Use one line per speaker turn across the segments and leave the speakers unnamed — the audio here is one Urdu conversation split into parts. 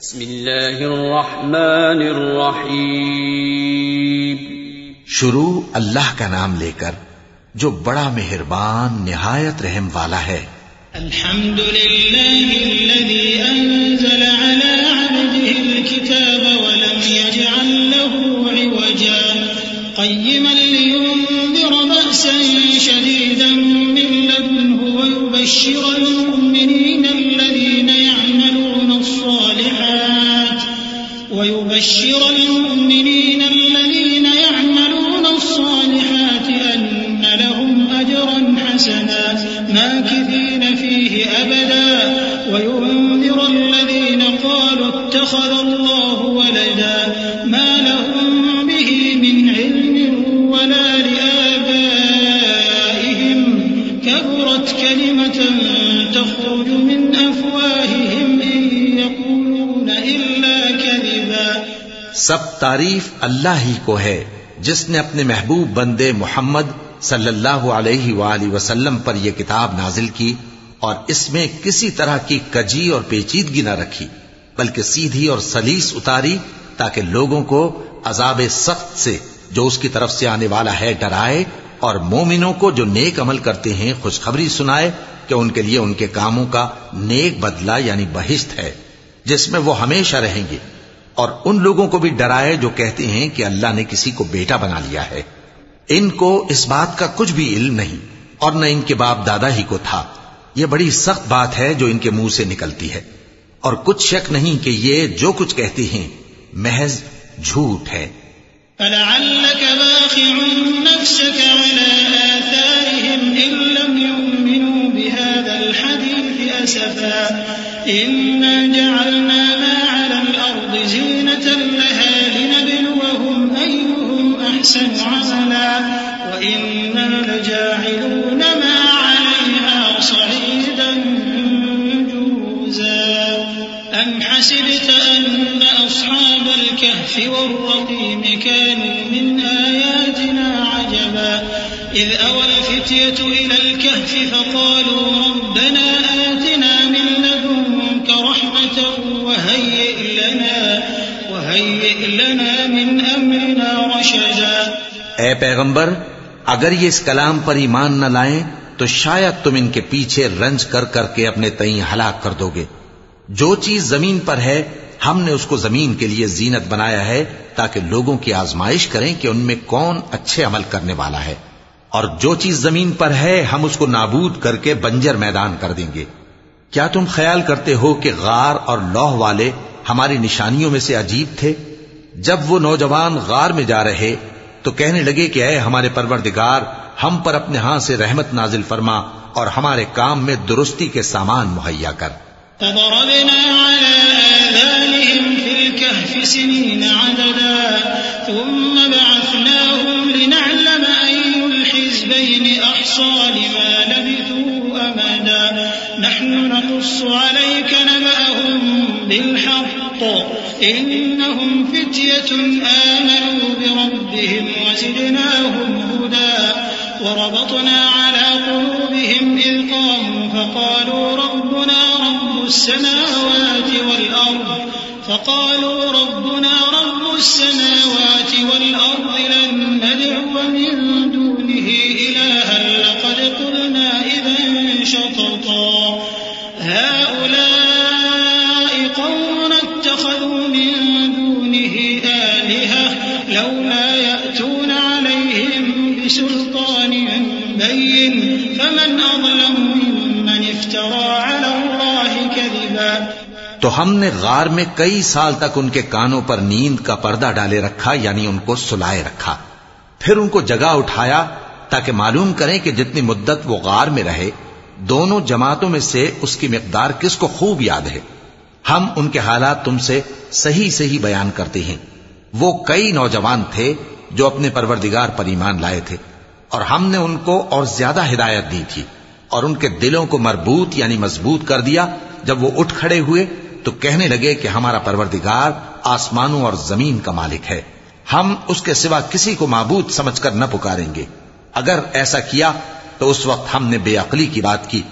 بسم اللہ الرحمن الرحیم.
شروع اللہ کا نام لے کر جو بڑا مہربان نہایت رحم والا ہے.
الحمد للہ الذي انزل على عبده الكتاب ولم يجعل له عوجا قيما لينذر بأسا شديدا من لدنه ويبشر المؤمنين الذين يعملون الصالحات أن لهم أجرا حسنا ماكثين فيه أبدا وينذر الذين قالوا اتخذ الله ولدا ما لهم به من علم ولا لآبائهم كبرت كلمة تخرج من أفواههم إن يقولون إلا كذبا.
سب تعریف اللہ ہی کو ہے جس نے اپنے محبوب بندے محمد صلی اللہ علیہ وآلہ وسلم پر یہ کتاب نازل کی اور اس میں کسی طرح کی کجی اور پیچیدگی نہ رکھی بلکہ سیدھی اور سلیس اتاری تاکہ لوگوں کو عذاب سخت سے جو اس کی طرف سے آنے والا ہے ڈرائے اور مومنوں کو جو نیک عمل کرتے ہیں خوشخبری سنائے کہ ان کے لیے ان کے کاموں کا نیک بدلہ یعنی بہشت ہے جس میں وہ ہمیشہ رہیں گے، اور ان لوگوں کو بھی ڈرائے جو کہتے ہیں کہ اللہ نے کسی کو بیٹا بنا لیا ہے. ان کو اس بات کا کچھ بھی علم نہیں اور نہ ان کے باپ دادا ہی کو تھا. یہ بڑی سخت بات ہے جو ان کے منہ سے نکلتی ہے، اور کچھ شک نہیں کہ یہ جو کچھ کہتے ہیں محض جھوٹ ہے.
فَلَعَلَّكَ بَاخِعٌ نَفْسَكَ عَلَى آثَارِهِمْ إِن لَّمْ يُؤْمِنُوا بِهَذَا الْحَدِيثِ أَسَفًا إِنَّا جَعَلْنَا مَا عَلَى الْأَرْضِ زِينَةً لَّهَا لِنَبْلُوَهُمْ أَيُّهُمْ أَحْسَنُ عَمَلًا وَإِنَّا لَجَاعِلُونَ مَا عَلَيْهَا صَعِيدًا جُرُزًا. أَمْ حَسِبْتَ أَنَّ أَصْحَابَ الْكَهْفِ وَالرَّقِيمِ كَانُوا مِنْ آيَاتِنَا عَجَبًا إِذْ أَوَى الْفِتْيَةُ إِلَى الْكَهْفِ فَقَالُوا رَبَّنَا آتِنَا مِن لَّدُنكَ رَحْمَةً وَهَيِّئْ لَنَا مِنْ أَمْرِنَا رَشَدًا.
اے پیغمبر، اگر یہ اس کلام پر ایمان نہ لائیں تو شاید تم ان کے پیچھے رنج کر کر کے اپنے تئیں ہلاک کر دو گے. جو چیز زمین پر ہے ہم نے اس کو زمین کے لیے زینت بنایا ہے تاکہ لوگوں کی آزمائش کریں کہ ان میں کون اچھے عمل کرنے والا ہے، اور جو چیز زمین پر ہے ہم اس کو نابود کر کے بنجر میدان کر دیں گے. کیا تم خیال کرتے ہو کہ غار اور لوح والے ہماری نشانیوں میں سے عجیب تھے؟ جب وہ نوجوان غار میں جا رہے تو کہنے لگے کہ اے ہمارے پروردگار، ہم پر اپنے ہاں سے رحمت نازل فرما اور ہمارے کام میں درستی کے سامان مہیا کر.
فضربنا على آذانهم في الكهف سنين عددا ثم بعثناهم لنعلم أي الحزبين أحصى لما لبثوا أمدا نحن نقص عليك نبأهم بالحق إنهم فتية آمنوا بربهم وزدناهم هدى وربطنا على قلوبهم إذ قاموا فقالوا ربنا رب السماوات والأرض لن ندعو من دونه إلها لقد قلنا إذا شططا هؤلاء قوم اتخذوا من دونه آلهة لولا يأتون عليهم بسلطان بين فمن أظلم ممن افترى على الله كذبا.
تو ہم نے غار میں کئی سال تک ان کے کانوں پر نیند کا پردہ ڈالے رکھا، یعنی ان کو سلائے رکھا. پھر ان کو جگا اٹھایا تاکہ معلوم کریں کہ جتنی مدت وہ غار میں رہے دونوں جماعتوں میں سے اس کی مقدار کس کو خوب یاد ہے. ہم ان کے حالات تم سے صحیح بیان کرتے ہیں. وہ کئی نوجوان تھے جو اپنے پروردگار پر ایمان لائے تھے، اور ہم نے ان کو اور زیادہ ہدایت دی تھی اور ان کے دلوں کو مربوط یعنی مضبوط کر دیا. جب وہ اٹھ کھڑے ہوئے تو کہنے لگے کہ ہمارا پروردگار آسمانوں اور زمین کا مالک ہے، ہم اس کے سوا کسی کو معبود سمجھ کر نہ پکاریں گے. اگر ایسا کیا تو اس وقت ہم نے بے عقلی کی بات کی.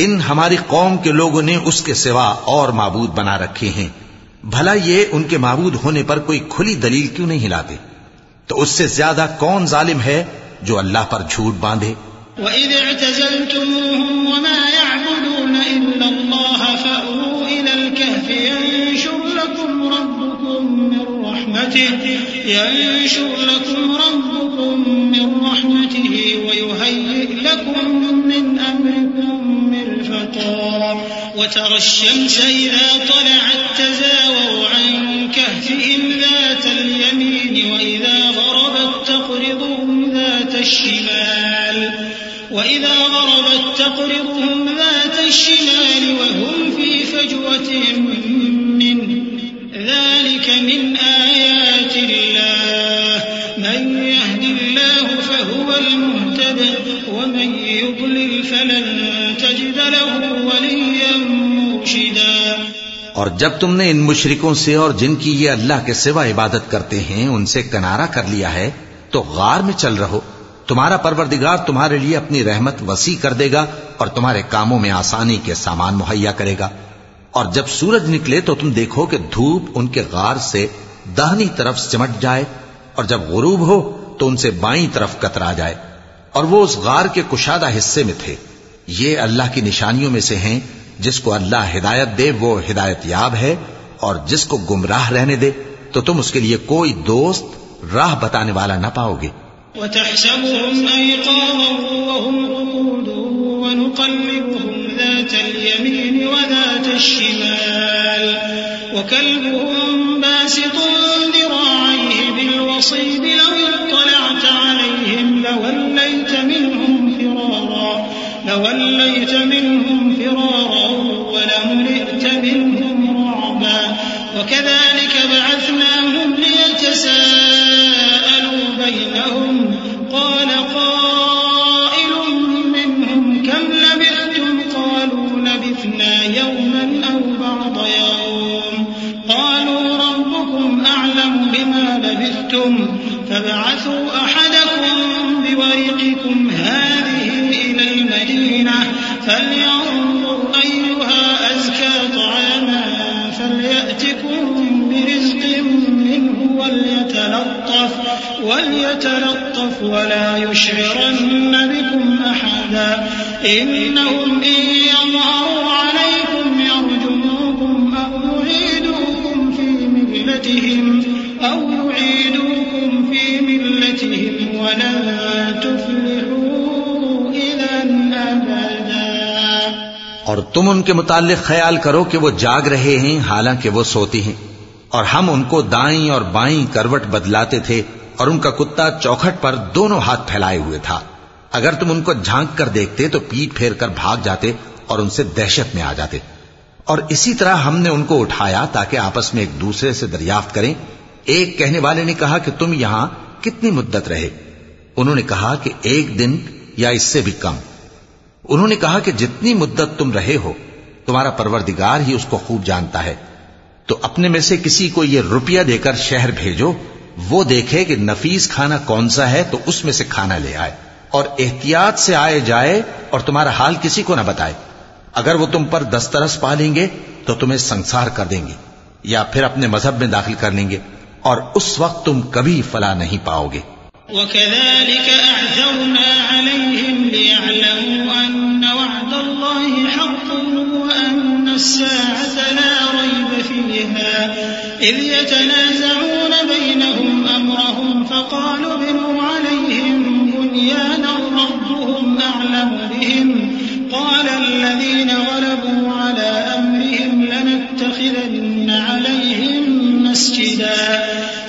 ان ہماری قوم کے لوگوں نے اس کے سوا اور معبود بنا رکھے ہیں بھلا یہ ان کے معبود ہونے پر کوئی کھلی دلیل کیوں نہیں لاتے؟ تو اس سے زیادہ کون ظالم ہے جو اللہ پر جھوٹ باندھے؟
وَإِذِ اعْتَزَلْتُمُوهُمْ وَمَا يَعْبُدُونَ إِلَّا اللَّهَ فَأْوُوا إِلَى الْكَهْفِ يَنشُرْ لَكُمْ رَبُّكُم مِّن رَّحْمَتِهِ وَيُهَيِّئْ لَكُم مِّنْ أَمْرِكُم مِّرْفَقًا وَتَرَى الشَّمْسَ إِذَا طَلَعَت تَّزَاوَرُ عَن كَهْفِهِمْ ذَاتَ الْيَمِينِ وَإِذَا غَرَبَت تَّقْرِضُهُمْ ذَاتَ الشِّمَالِ وَهُمْ فِي فَجْوَةٍ مِّنْهُ ذَلِكَ مِنْ آيَاتِ اللَّهِ مَن يَهْدِ اللَّهُ فَهُوَ الْمُهْتَدِ وَمَن يُضْلِلْ فَلَن تَجِدَ لَهُ وَلِيًّا مُّرْشِدًا۔
اور جب تم نے ان مشرکوں سے اور جن کی یہ اللہ کے سوا عبادت کرتے ہیں ان سے کنارہ کر لیا ہے تو غار میں چل رہو، تمہارا پروردگار تمہارے لیے اپنی رحمت وسیع کر دے گا اور تمہارے کاموں میں آسانی کے سامان مہیا کرے گا۔ اور جب سورج نکلے تو تم دیکھو کہ دھوپ ان کے غار سے داہنی طرف سمٹ جائے، اور جب غروب ہو تو ان سے بائیں طرف کترا جائے، اور وہ اس غار کے کشادہ حصے میں تھے۔ یہ اللہ کی نشانیوں میں سے ہیں، جس کو اللہ ہدایت دے وہ ہدایت یاب ہے، اور جس کو گمراہ رہنے دے تو تم اس کے لیے کوئی دوست راہ بتانے والا نہ پاؤ گے۔
وَتَحْسَبُهُمْ أَيْقَاظًا وَهُمْ رُقُودٌ وَنُقَلِّبُهُمْ ذَاتَ الْيَمِينِ وَذَاتَ الشِّمَالِ وَكَلْبُهُمْ بَاسِطٌ ذِرَاعَيْهِ بِالْوَصِيدِ لَوِ اطَّلَعْتَ عَلَيْهِمْ لَوَلَّيْتَ مِنْهُمْ فِرَارًا وَلَمُلِئْتَ مِنْهُمْ رُعْبًا وَكَذَلِكَ بَعَثْنَاهُمْ لِيَتَسَاءَلُوا بَيْنَهُمْ قَالَ قَائِلٌ مِّنْهُمْ كَمْ لَبِثْتُمْ قَالُوا لَبِثْنَا يَوْمًا أَوْ بَعْضَ يَوْمٍ قَالُوا رَبُّكُمْ أَعْلَمُ بِمَا لَبِثْتُمْ فَابْعَثُوا أَحَدَكُمْ بِوَرِقِكُمْ هَٰذِهِ إِلَى الْمَدِينَةِ فَلْيَنظُرْ أَيُّهَا أَزْكَىٰ طَعَامًا فَلْيَأْتِكُم بِرِزْقٍ مِّنْهُ وَلْيَتَلَطَّفْ وَلَا يُشْعِرَنَّ بِكُمْ أَحَدًا إِنَّهُمْ إِن يَظْهَرُوا عَلَيْكُمْ يَرْجُمُوكُمْ أَوْ يُعِيدُوكُمْ فِي مِلَّتِهِمْ وَلَن تُفْلِحُوا إِذًا أَبَدًا۔
اور تم ان کے متعلق خیال کرو کہ وہ جاگ رہے ہیں حالانکہ وہ سوتی ہیں، اور ہم ان کو دائیں اور بائیں کروٹ بدلاتے تھے، اور ان کا کتا چوکھٹ پر دونوں ہاتھ پھیلائے ہوئے تھا۔ اگر تم ان کو جھانک کر دیکھتے تو پیٹ پھیر کر بھاگ جاتے اور ان سے دہشت میں آ جاتے۔ اور اسی طرح ہم نے ان کو اٹھایا تاکہ آپس میں ایک دوسرے سے دریافت کریں۔ ایک کہنے والے نے کہا کہ تم یہاں کتنی مدت رہے؟ انہوں نے کہا کہ 1 دن یا اس سے بھی کم۔ انہوں نے کہا کہ جتنی مدت تم رہے ہو تمہارا پروردگار ہی اس کو خوب جانتا ہے، تو اپنے میں سے کسی کو یہ روپیہ دے کر شہر بھیجو، وہ دیکھے کہ نفیس کھانا کون سا ہے تو اس میں سے کھانا لے آئے، اور احتیاط سے آئے جائے اور تمہارا حال کسی کو نہ بتائے۔ اگر وہ تم پر دسترس پا لیں گے تو تمہیں سنسار کر دیں گے یا پھر اپنے مذہب میں داخل کر لیں گے، اور اس وقت تم کبھی فلاح نہیں پاؤ گے۔
وَكَذَلِكَ أَعْثَرْنَا عَلَيْهِمْ لِيَعْلَمُوا أَنَّ وَعْدَ اللَّهِ حَقٌّ وَأَنَّ السَّاعَةَ لَا رَيْبَ فِيهَا إِذْ يَتَنَازَعُونَ بَيْنَهُمْ أَمْرَهُمْ فَقَالُوا ابْنُوا عَلَيْهِمْ بُنْيَانًا رَبُّهُمْ أَعْلَمُ بِهِمْ قَالَ الَّذِينَ غَلَبُوا عَلَىٰ أَمْرِهِمْ لَنَتَّخِذَنَّ عَلَيْهِمْ مَسْجِدًا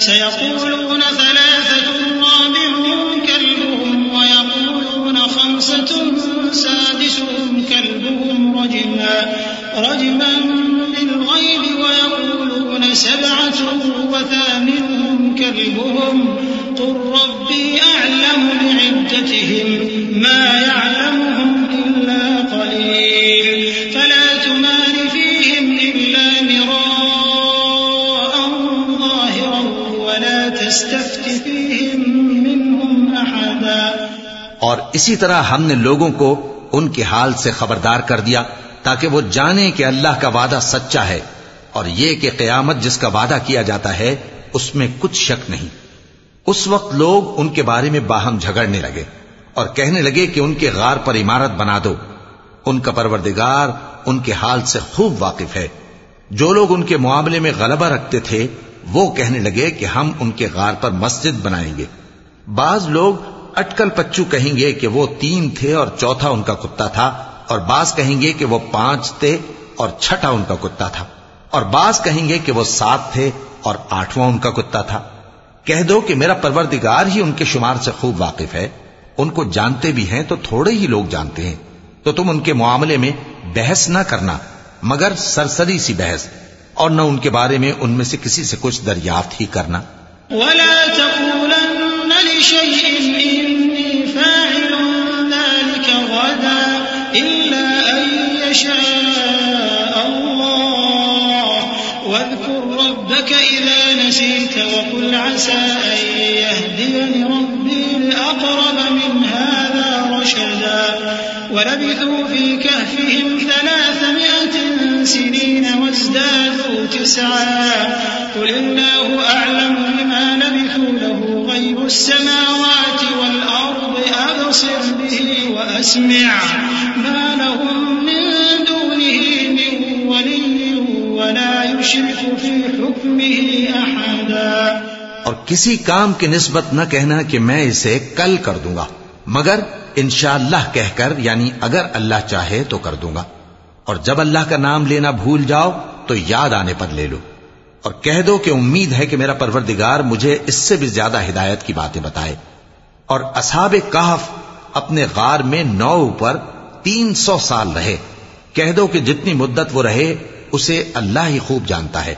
سَيَقُولُونَ ثَلَاثَةٌ رَابِعُهُمْ كَلْبُهُمْ وَيَقُولُونَ خَمْسَةٌ سَادِسُهُمْ كَلْبُهُمْ رَجْمًا بِالْغَيْبِ وَيَقُولُونَ 7 وَثَامِنُهُمْ كَلْبُهُمْ قُل رَّبِّي أَعْلَمُ بِعِدَّتِهِم مَّا يَعْلَمُهُمْ إِلَّا قَلِيلٌ فَلَا تُمَارِ فِيهِمْ إِلَّا مِرَاءً ظَاهِرًا وَلَا تَسْتَفْتِ فِيهِم مِّنْهُمْ أَحَدًا۔
اور اسی طرح ہم نے لوگوں کو ان کے حال سے خبردار کر دیا تاکہ وہ جانیں کہ اللہ کا وعدہ سچا ہے، اور یہ کہ قیامت جس کا وعدہ کیا جاتا ہے اس میں کچھ شک نہیں۔ اس وقت لوگ ان کے بارے میں باہم جھگڑنے لگے اور کہنے لگے کہ ان کے غار پر عمارت بنا دو۔ ان کا پروردگار ان کے حال سے خوب واقف ہے۔ جو لوگ ان کے معاملے میں غلبہ رکھتے تھے وہ کہنے لگے کہ ہم ان کے غار پر مسجد بنائیں گے۔ بعض لوگ اٹکل پچو کہیں گے کہ وہ 3 تھے اور چوتھا ان کا کتا تھا، اور بعض کہیں گے کہ وہ 5 تھے اور چھٹا ان کا کتا تھا، اور بعض کہیں گے کہ وہ 7 تھے اور 8واں ان کا کتا تھا۔ کہہ دو کہ میرا پروردگار ہی ان کے شمار سے خوب واقف ہے۔ ان کو جانتے بھی ہیں تو تھوڑے ہی لوگ جانتے ہیں، تو تم ان کے معاملے میں بحث نہ کرنا مگر سرسری سی بحث، اور نہ ان کے بارے میں ان میں سے کسی سے کچھ دریافت ہی کرنا۔
ولا تقولن لشيء إني فاعل ذلك غدا إلا أن يشاء الله واذكر ربك إذا نسيت وقل عسى أن يهديني ربي لأقرب من هذا رشدا ولبثوا في كهفهم 300 سنين وازدادوا 9 قل الله أعلم بما لبثوا له غيب السماوات والأرض أبصر به وأسمع ما لهم من دونه من ولي ولا يشرك في حكمه أحدا۔
اور کسی کام کی نسبت نہ کہنا کہ میں اسے کل کر دوں گا، مگر انشاءاللہ کہہ کر، یعنی اگر اللہ چاہے تو کر دوں گا، اور جب اللہ کا نام لینا بھول جاؤ تو یاد آنے پر لے لو، اور کہہ دو کہ امید ہے کہ میرا پروردگار مجھے اس سے بھی زیادہ ہدایت کی باتیں بتائے۔ اور اصحاب کہف اپنے غار میں 9 پر 300 سال رہے۔ کہہ دو کہ جتنی مدت وہ رہے اسے اللہ ہی خوب جانتا ہے،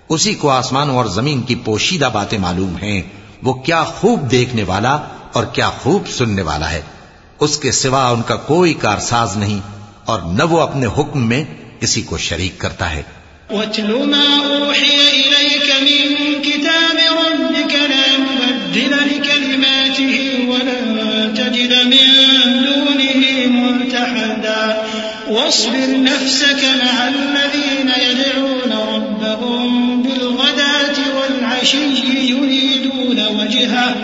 اسی کو آسمانوں اور زمین کی پوشیدہ باتیں معلوم ہیں، وہ کیا خوب دیکھنے والا اور کیا خوب سننے والا ہے۔ اس کے سوا ان کا کوئی کارساز نہیں، اور نہ وہ اپنے حکم میں کسی کو شریک کرتا ہے۔
وَاتْلُ مَا أُوحِيَ إِلَيْكَ مِن كِتَابِ رَبِّكَ لَا مُبَدِّلَ لِكَلِمَاتِهِ وَلَن تَجِدَ مِن دُونِهِ مُلْتَحَدًا وَاصْبِرْ نَفْسَكَ مَعَ الَّذِينَ يَدْعُونَ رَبَّهُم بِالْغَدَاةِ وَالْعَشِيِّ يُرِيدُونَ وَجْهَهُ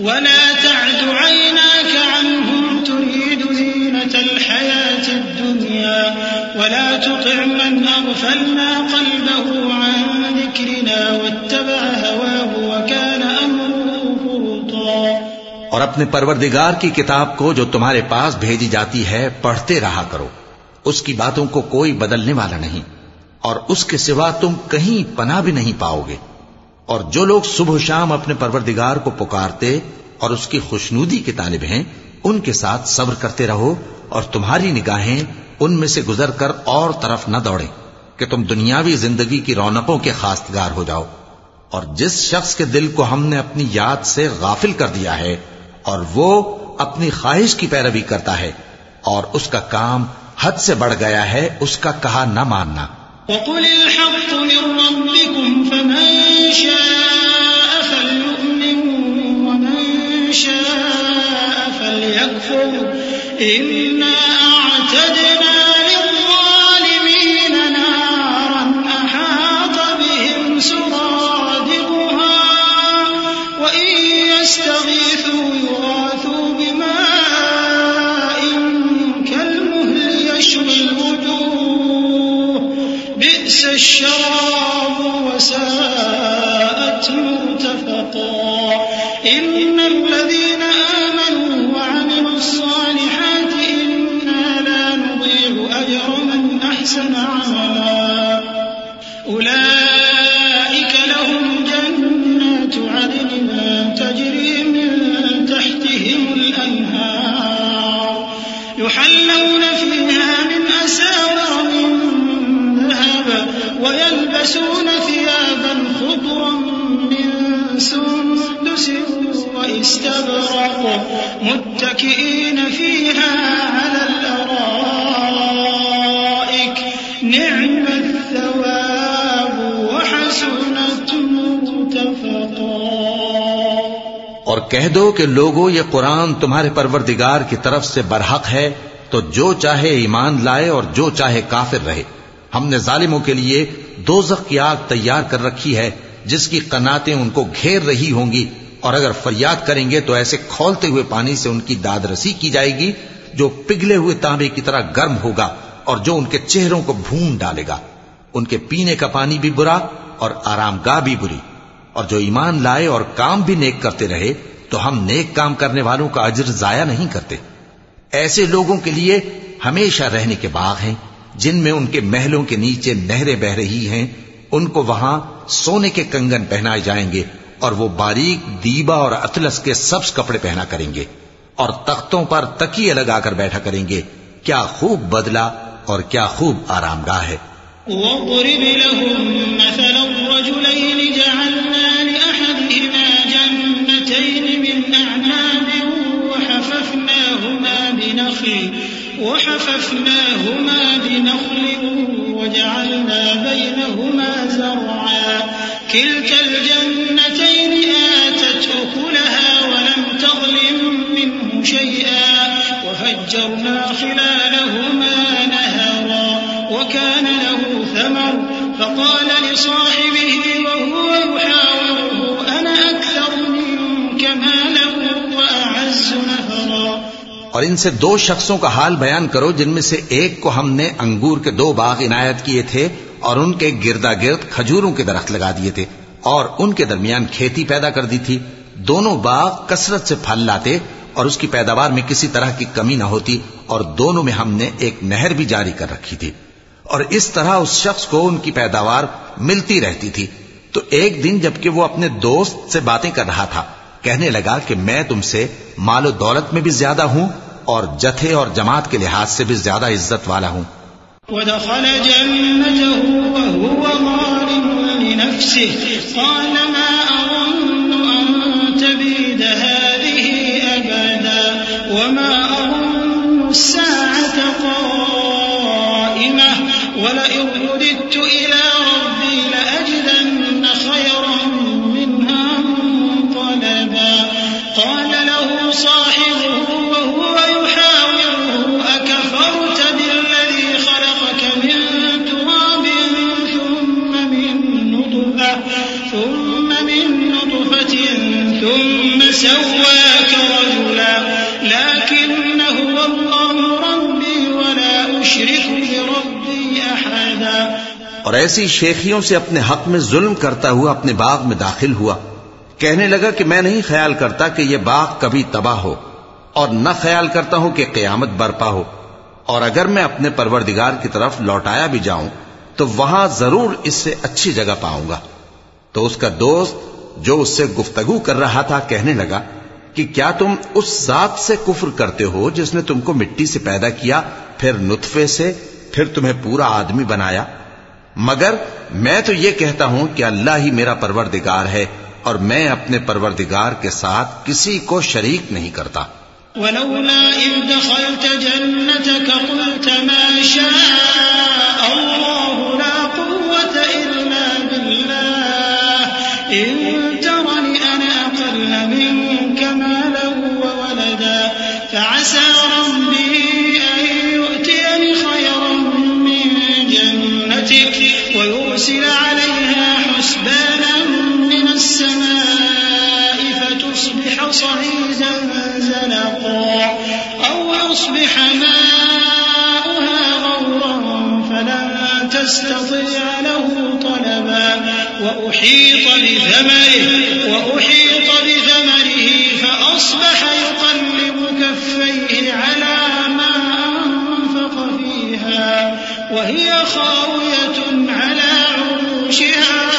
وَلَا تَعْدُ عَيْنَاكَ عَنْهُمْ تُرِيدُ زِينَةَ الْحَيَاةِ الدُّنْيَا وَلَا تُطِعْ مَنْ أَغْفَلْنَا قَلْبَهُ عَنْ ذِكْرِنَا وَاتَّبَعَ هَوَاهُ وَكَانَ أَمْرُهُ فُرُطًا۔
اور اپنے پروردگار کی کتاب کو جو تمہارے پاس بھیجی جاتی ہے پڑھتے رہا کرو، اس کی باتوں کو کوئی بدلنے والا نہیں، اور اس کے سوا تم کہیں پناہ بھی نہیں پاؤ گے۔ اور جو لوگ صبح و شام اپنے پروردگار کو پکارتے اور اس کی خوشنودی کے طالب ہیں، ان کے ساتھ صبر کرتے رہو، اور تمہاری نگاہیں ان میں سے گزر کر اور طرف نہ دوڑیں کہ تم دنیاوی زندگی کی رونقوں کے خواستگار ہو جاؤ۔ اور جس شخص کے دل کو ہم نے اپنی یاد سے غافل کر دیا ہے اور وہ اپنی خواہش کی پیروی کرتا ہے اور اس کا کام حد سے بڑھ گیا ہے، اس کا کہا نہ ماننا۔
وَقُلِ الْحَقُّ مِن رَّبِّكُمْ فَمَن شَاءَ فَلْيُؤْمِن وَمَن شَاءَ فَلْيَكْفُرْ إِنَّا أَعْتَدْنَا لِلظَّالِمِينَ نَارًا أَحَاطَ بِهِمْ سُرَادِقُهَا وَإِن يَسْتَغِيثُوا يُغَاثُوا بِمَاءٍ كَالْمُهْلِ يَشْوِي الْوُجُوهَ بئس الشراب وساءت مرتفقا إن الذين آمنوا وعملوا الصالحات إنا لا نضيع أجر من أحسن عملا أولئك لهم جنات عدن تجري من تحتهم الأنهار يحلون فيها من أساور من ويلبسون ثيابا خضرا من سندس واستبرق متكئين فيها على الأرائك نعم الثواب وحسنت مرتفقا۔
اور کہہ دو کہ لوگو یہ قرآن تمہارے پروردگار کی طرف سے برحق ہے، تو جو چاہے ایمان لائے اور جو چاہے کافر رہے، ہم نے ظالموں کے لیے دوزخ کی آگ تیار کر رکھی ہے جس کی قناتیں ان کو گھیر رہی ہوں گی، اور اگر فریاد کریں گے تو ایسے کھولتے ہوئے پانی سے ان کی داد رسی کی جائے گی جو پگھلے ہوئے تانبے کی طرح گرم ہوگا اور جو ان کے چہروں کو بھون ڈالے گا۔ ان کے پینے کا پانی بھی برا اور آرام گاہ بھی بری، اور جو ایمان لائے اور کام بھی نیک کرتے رہے تو ہم نیک کام کرنے والوں کا اجر ضائع نہیں کرتے۔ ایسے لوگوں کے لیے ہمیشہ رہنے کے باغ ہیں جن میں ان کے محلوں کے نیچے نہریں بہ رہی ہیں، ان کو وہاں سونے کے کنگن پہنائے جائیں گے اور وہ باریک دیبا اور اطلس کے سبز کپڑے پہنا کریں گے، اور تختوں پر تکیے لگا کر بیٹھا کریں گے۔ کیا خوب بدلہ اور کیا خوب آرام گاہ ہے۔
وَاضْرِبْ لَهُم مَّثَلًا رَّجُلَيْنِ جَعَلْنَا لِأَحَدِهِمَا جَنَّتَيْنِ مِنْ أَعْنَابٍ وَحَفَفْنَاهُمَا بِنَخْلٍ وَجَعَلْنَا بَيْنَهُمَا زَرْعًا كِلْتَا الْجَنَّتَيْنِ آتَتْ أُكُلَهَا وَلَمْ تَظْلِم مِّنْهُ شَيْئًا وَفَجَّرْنَا خِلَالَهُمَا نَهَرًا وَكَانَ لَهُ ثَمَرٌ فَقَالَ لِصَاحِبِهِ وَهُوَ يُحَاوِرُهُ أَنَا أَكْثَرُ مِنكَ مَالًا وَأَعَزُّ نَفَرًا۔
اور ان سے دو شخصوں کا حال بیان کرو جن میں سے ایک کو ہم نے انگور کے 2 باغ عنایت کیے تھے اور ان کے گردا گرد کھجوروں کے درخت لگا دیے تھے اور ان کے درمیان کھیتی پیدا کر دی تھی۔ دونوں باغ کثرت سے پھل لاتے اور اس کی پیداوار میں کسی طرح کی کمی نہ ہوتی، اور دونوں میں ہم نے ایک نہر بھی جاری کر رکھی تھی، اور اس طرح اس شخص کو ان کی پیداوار ملتی رہتی تھی۔ تو ایک دن جبکہ وہ اپنے دوست سے باتیں کر رہا تھا، کہنے لگا کہ میں تم سے مال و دولت میں بھی زیادہ ہوں اور جتھے اور جماعت کے لحاظ سے بھی زیادہ عزت والا ہوں۔
وَدَخَلَ جَنَّتَهُ وَهُوَ ظَالِمٌ لِنَفْسِهِ قَالَ مَا أَظُنُّ أَن تَبِيدَ هَٰذِهِ أَبَدًا وَمَا أَظُنُّ السَّاعَةَ قَائِمَةً وَلَئِن رُّدِدتُّ إِلَىٰ رَبِّي لَأَجِدَنَّ خَيْرًا مِّنْهَا مُنقَلَبًا قَالَ لَهُ صَاحِبُهُ وَهُوَ يُحَاوِرُهُ أَكَفَرْتَ بِالَّذِي خَلَقَكَ مِن تُرَابٍ ثُمَّ مِن نُّطْفَةٍ ثُمَّ سَوَّاكَ رَجُلًا لَّٰكِنَّ هُوَ اللَّهُ رَبِّي وَلَا أُشْرِكُ بِرَبِّي أَحَدًا۔
اور ایسی شیخیوں سے اپنے حق میں ظلم کرتا ہوا اپنے باغ میں داخل ہوا، کہنے لگا کہ میں نہیں خیال کرتا کہ یہ باغ کبھی تباہ ہو، اور نہ خیال کرتا ہوں کہ قیامت برپا ہو، اور اگر میں اپنے پروردگار کی طرف لوٹایا بھی جاؤں تو وہاں ضرور اس سے اچھی جگہ پاؤں گا۔ تو اس کا دوست جو اس سے گفتگو کر رہا تھا کہنے لگا کہ کیا تم اس ذات سے کفر کرتے ہو جس نے تم کو مٹی سے پیدا کیا، پھر نطفے سے، پھر تمہیں پورا آدمی بنایا؟ مگر میں تو یہ کہتا ہوں کہ اللہ ہی میرا پروردگار ہے، اور میں اپنے پروردگار کے ساتھ کسی کو شریک نہیں کرتا۔
وَلَوْلَا إِذْ دَخَلْتَ جَنَّتَكَ قُلْتَ مَا شَاءَ اللَّهُ لَا قُوَّةَ إِلَّا بِاللَّهِ إِن تَرَنِ أَنَا أَقَلَّ مِنكَ مَالًا وَوَلَدًا فَعَسَىٰ رَبِّي أَن يُؤْتِيَنِ خَيْرًا مِّن جَنَّتِكَ وَيُرْسِلَ عَلَيْهَا حُسْبَانًا مِّنَ السَّمَاءِ فَتُصْبِحَ صَعِيدًا زَلَقًا أَوْ يُصْبِحَ مَاؤُهَا غَوْرًا فَلَن تَسْتَطِيعَ لَهُ طَلَبًا وَأُحِيطَ بِثَمَرِهِ فَأَصْبَحَ يُقَلِّبُ كَفَّيْهِ عَلَىٰ مَا أَنفَقَ فِيهَا وَهِيَ خَاوِيَةٌ عَلَىٰ عُرُوشِهَا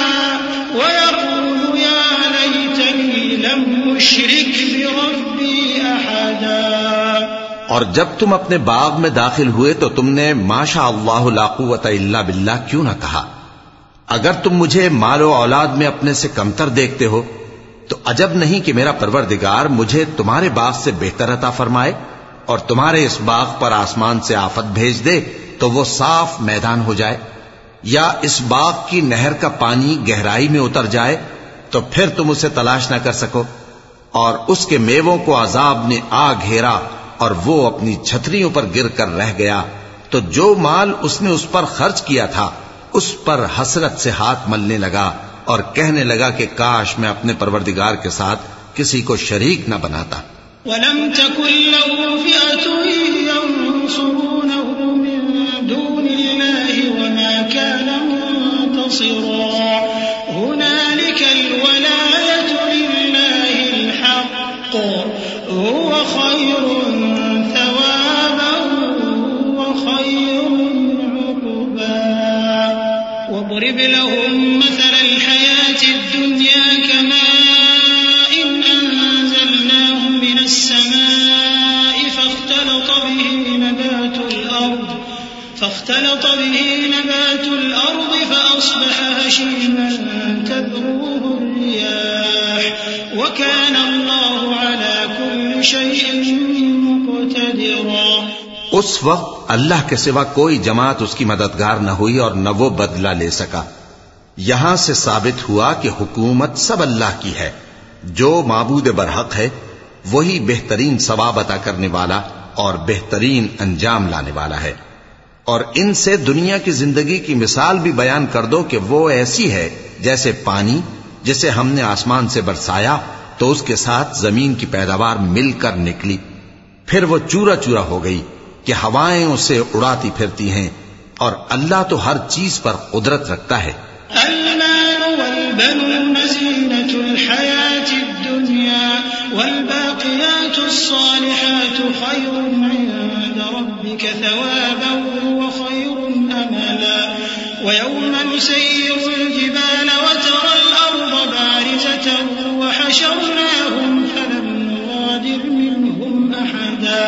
وَيَقُولُ يَا لَيْتَنِي لَمْ أُشْرِكْ بِرَبِّي أَحَدًا۔
اور جب تم اپنے باغ میں داخل ہوئے تو تم نے ما شاء اللہ لا قوت الا باللہ کیوں نہ کہا؟ اگر تم مجھے مال و اولاد میں اپنے سے کمتر دیکھتے ہو تو عجب نہیں کہ میرا پروردگار مجھے تمہارے باغ سے بہتر عطا فرمائے اور تمہارے اس باغ پر آسمان سے آفت بھیج دے تو وہ صاف میدان ہو جائے، یا اس باغ کی نہر کا پانی گہرائی میں اتر جائے تو پھر تم اسے تلاش نہ کر سکو، اور اس کے میووں کو عذاب نے آ گھیرا اور وہ اپنی چھتریوں پر گر کر رہ گیا، تو جو مال اس نے اس پر خرچ کیا تھا اس پر حسرت سے ہاتھ ملنے لگا اور کہنے لگا کہ کاش میں اپنے پروردگار کے ساتھ کسی کو شریک نہ بناتا.
وَلَمْ تَكُنْ لَهُ فِئَةٌ يَنْصُرُونَهُ مِنْ دُونِ اللَّهِ وَمَا كَانَ مُنْتَصِرًا هُنَالِكَ الْوَلَايَةُ لِلَّهِ الْحَقِّ هُوَ خَيْرٌ ثَوَابًا وَخَيْرٌ عُقْبًا. وَاضْرِبْ لَهُم مَّثَلَ الْحَيَاةِ الدُّنْيَا كَمَاءٍ أَنزَلْنَاهُ مِنَ السَّمَاءِ فاختلط به نبات الأرض فأصبح هشيما تذروه الرياح وكان الله على كل شيء مقتدرا.
اس وقت اللہ کے سوا کوئی جماعت اس کی مددگار نہ ہوئی اور نہ وہ بدلہ لے سکا. یہاں سے ثابت ہوا کہ حکومت سب اللہ کی ہے. جو معبود برحق ہے وہی بہترین ثواب عطا کرنے والا اور بہترین انجام لانے والا ہے. اور ان سے دنیا کی زندگی کی مثال بھی بیان کر دو کہ وہ ایسی ہے جیسے پانی جسے ہم نے آسمان سے برسایا تو اس کے ساتھ زمین کی پیداوار مل کر نکلی، پھر وہ چورا چورا ہو گئی کہ ہوائیں اسے اڑاتی پھرتی ہیں. اور اللہ تو ہر چیز پر قدرت رکھتا ہے.
المال والبنون زينة الحياة الدنيا والباقيات الصالحات خير عند ربك ثوابا وخير أملا. ويوم نسير الجبال وترى الأرض بارزة وحشرناهم فلم نغادر منهم أحدا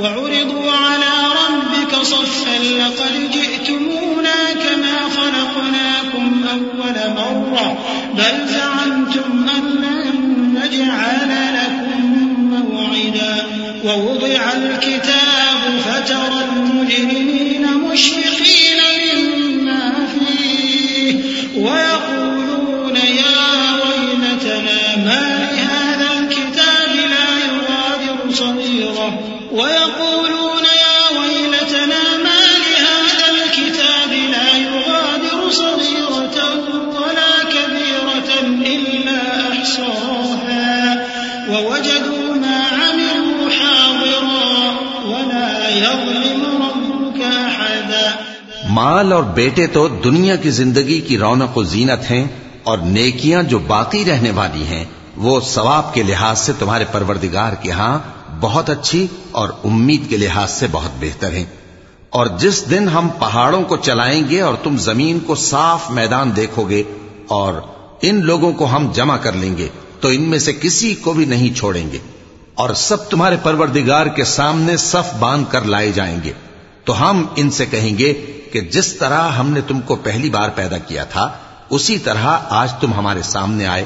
وعرضوا على ربك صفا لقد جئتمونا كما خلقناكم أول مرة بل زعمتم أن لن نجعل لكم موعدا. ووضع الكتاب فترى المجرمين مشفقين مما فيه ويقولون يا ويلتنا ما لهذا الكتاب لا يغادر صغيرة ويقولون يا ويلتنا ما لهذا الكتاب لا يغادر صغيرة ولا كبيرة إلا أحصاها ووجدوا ما عملوا حاضرا ولا يظلم ربك أحدا.
مال اور بیٹے تو دنیا کی زندگی کی رونق و زینت ہیں اور نیکیاں جو باقی رہنے والی ہیں وہ ثواب کے لحاظ سے تمہارے پروردگار کے ہاں بہت اچھی اور امید کے لحاظ سے بہت بہتر ہیں. اور جس دن ہم پہاڑوں کو چلائیں گے اور تم زمین کو صاف میدان دیکھو گے اور ان لوگوں کو ہم جمع کر لیں گے تو ان میں سے کسی کو بھی نہیں چھوڑیں گے اور سب تمہارے پروردگار کے سامنے صف باندھ کر لائے جائیں گے. تو ہم ان سے کہیں گے کہ جس طرح ہم نے تم کو پہلی بار پیدا کیا تھا اسی طرح آج تم ہمارے سامنے آئے،